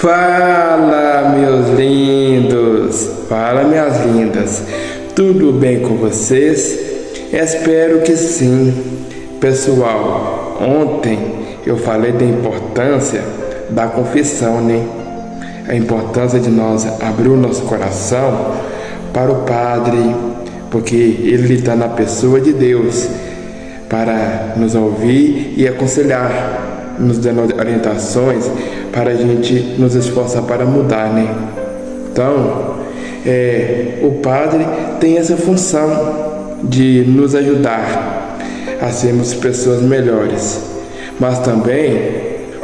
Fala, meus lindos! Fala, minhas lindas! Tudo bem com vocês? Espero que sim. Pessoal, ontem eu falei da importância da confissão, né? A importância de nós abrir o nosso coração para o Padre, porque Ele está na pessoa de Deus para nos ouvir e aconselhar, nos dando orientações para a gente nos esforçar para mudar, né? Então, o Padre tem essa função de nos ajudar a sermos pessoas melhores. Mas também,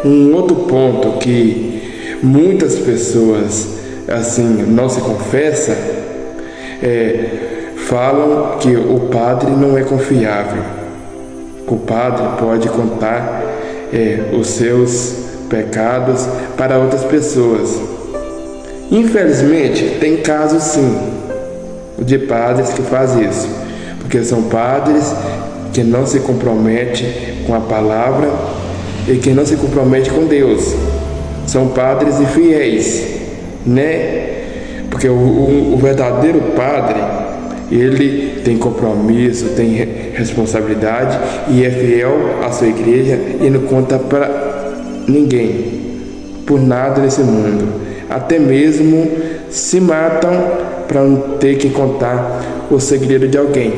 um outro ponto que muitas pessoas, assim, não se confessam, falam que o Padre não é confiável. O Padre pode contar os seus pecados para outras pessoas. Infelizmente, tem casos sim de padres que fazem isso, porque são padres que não se comprometem com a palavra e que não se comprometem com Deus. São padres infiéis, né? Porque o verdadeiro padre, ele tem compromisso, tem responsabilidade e é fiel à sua igreja e não conta para ninguém, por nada nesse mundo. Até mesmo se matam para não ter que contar o segredo de alguém.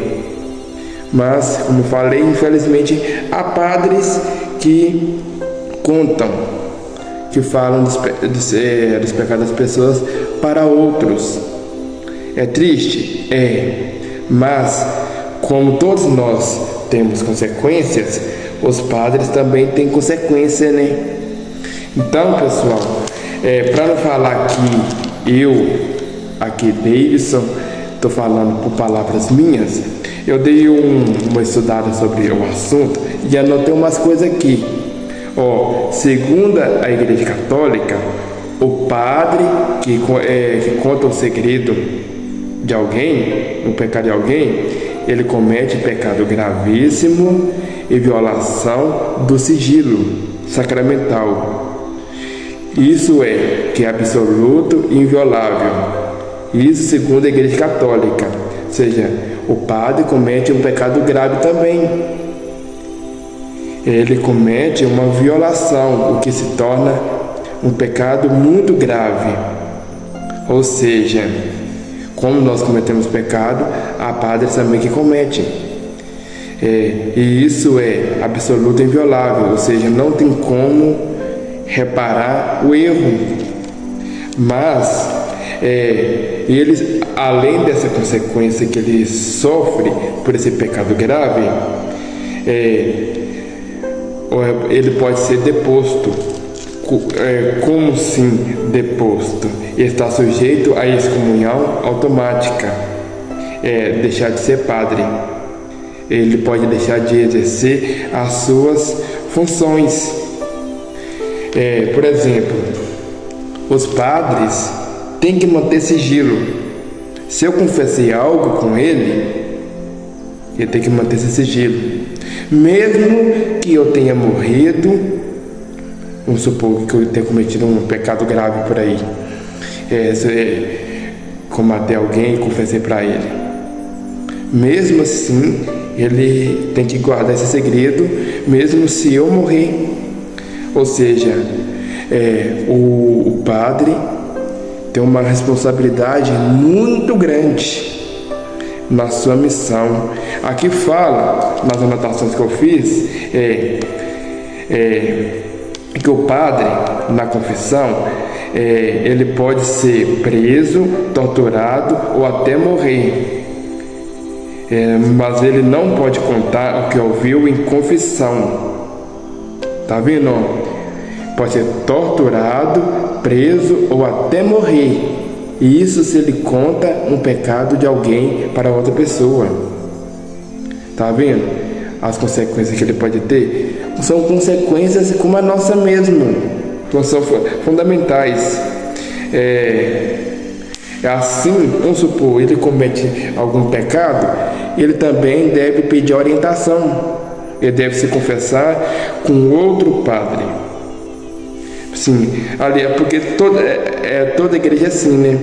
Mas, como falei, infelizmente há padres que contam, que falam dos pecados das pessoas para outros. É triste? Mas como todos nós temos consequências, os padres também têm consequência, né? Então, pessoal, para não falar que aqui Davidson, estou falando por palavras minhas, eu dei uma estudada sobre o assunto e anotei umas coisas aqui. Segundo a Igreja Católica, o padre que conta o segredo de alguém, o pecado de alguém, ele comete pecado gravíssimo e violação do sigilo sacramental. Isso que é absoluto e inviolável. Isso segundo a Igreja Católica. Ou seja, o padre comete um pecado grave também. Ele comete uma violação, o que se torna um pecado muito grave. Ou seja, como nós cometemos pecado, há padres também que cometem. E isso é absoluto e inviolável, ou seja, não tem como reparar o erro. Mas eles, além dessa consequência que ele sofre por esse pecado grave, ele pode ser deposto. Como sim deposto? Ele está sujeito à excomunhão automática, deixar de ser padre. Ele pode deixar de exercer as suas funções. Por exemplo, os padres têm que manter sigilo. Se eu confessei algo com ele tem que manter esse sigilo. Mesmo que eu tenha morrido, vamos supor que eu tenha cometido um pecado grave por aí, combatei alguém e confessei para ele. Mesmo assim, ele tem que guardar esse segredo, mesmo se eu morrer. Ou seja, o padre tem uma responsabilidade muito grande na sua missão. Aqui fala, nas anotações que eu fiz, que o padre, na confissão, ele pode ser preso, torturado ou até morrer. Mas ele não pode contar o que ouviu em confissão. Tá vendo? Pode ser torturado, preso ou até morrer. E isso se ele conta um pecado de alguém para outra pessoa. Tá vendo? As consequências que ele pode ter são consequências como a nossa mesmo. São fundamentais. Assim, vamos supor, ele comete algum pecado, ele também deve pedir orientação. Ele deve se confessar com outro padre. Sim, ali é porque toda igreja é assim, né?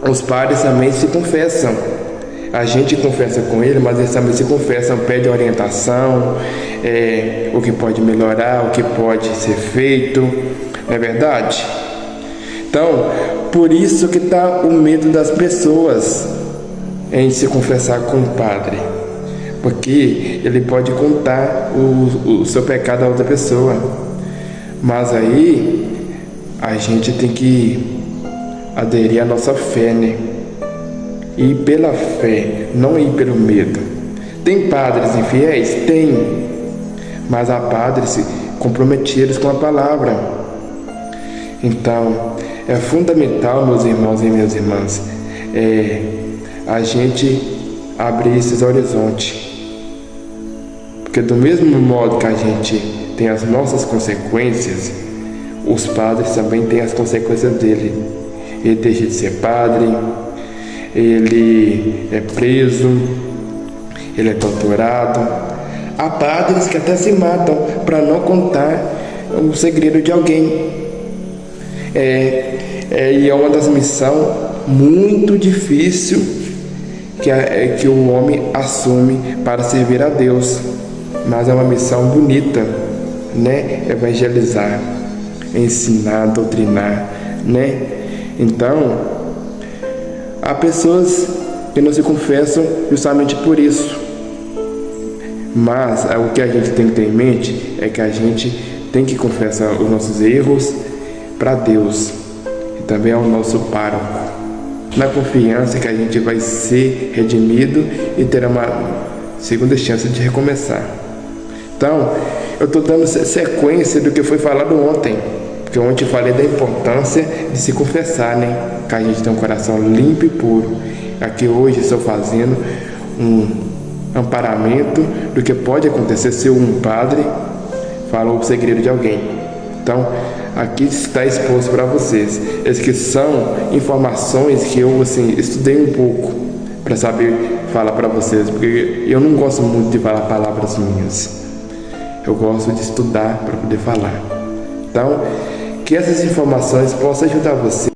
Os padres também se confessam. A gente confessa com ele, mas eles também se confessam, pedem orientação, o que pode melhorar, o que pode ser feito, não é verdade? Então, por isso que está o medo das pessoas em se confessar com o padre, porque ele pode contar o seu pecado a outra pessoa. Mas aí a gente tem que aderir à nossa fé, né? Ir pela fé, não ir pelo medo. Tem padres infiéis? Tem. Mas há padres comprometidos com a palavra. Então, é fundamental, meus irmãos e minhas irmãs, a gente abrir esses horizontes. Porque do mesmo modo que a gente tem as nossas consequências, os padres também têm as consequências dele. Ele deixa de ser padre, ele é preso, ele é torturado. Há padres que até se matam para não contar o segredo de alguém. E é uma das missões muito difícil que o homem assume para servir a Deus. Mas é uma missão bonita, né? Evangelizar, ensinar, doutrinar, né? Então, há pessoas que não se confessam justamente por isso. Mas o que a gente tem que ter em mente é que a gente tem que confessar os nossos erros para Deus e também ao nosso pároco, na confiança que a gente vai ser redimido e ter uma segunda chance de recomeçar. Então, eu estou dando sequência do que foi falado ontem, porque ontem eu falei da importância de se confessar, né? Que a gente tem um coração limpo e puro. Aqui hoje estou fazendo um amparamento do que pode acontecer se um padre falou o segredo de alguém. Então, aqui está exposto para vocês. Essas que são informações que eu estudei um pouco para saber falar para vocês, porque eu não gosto muito de falar palavras minhas. Eu gosto de estudar para poder falar. Então, que essas informações possam ajudar você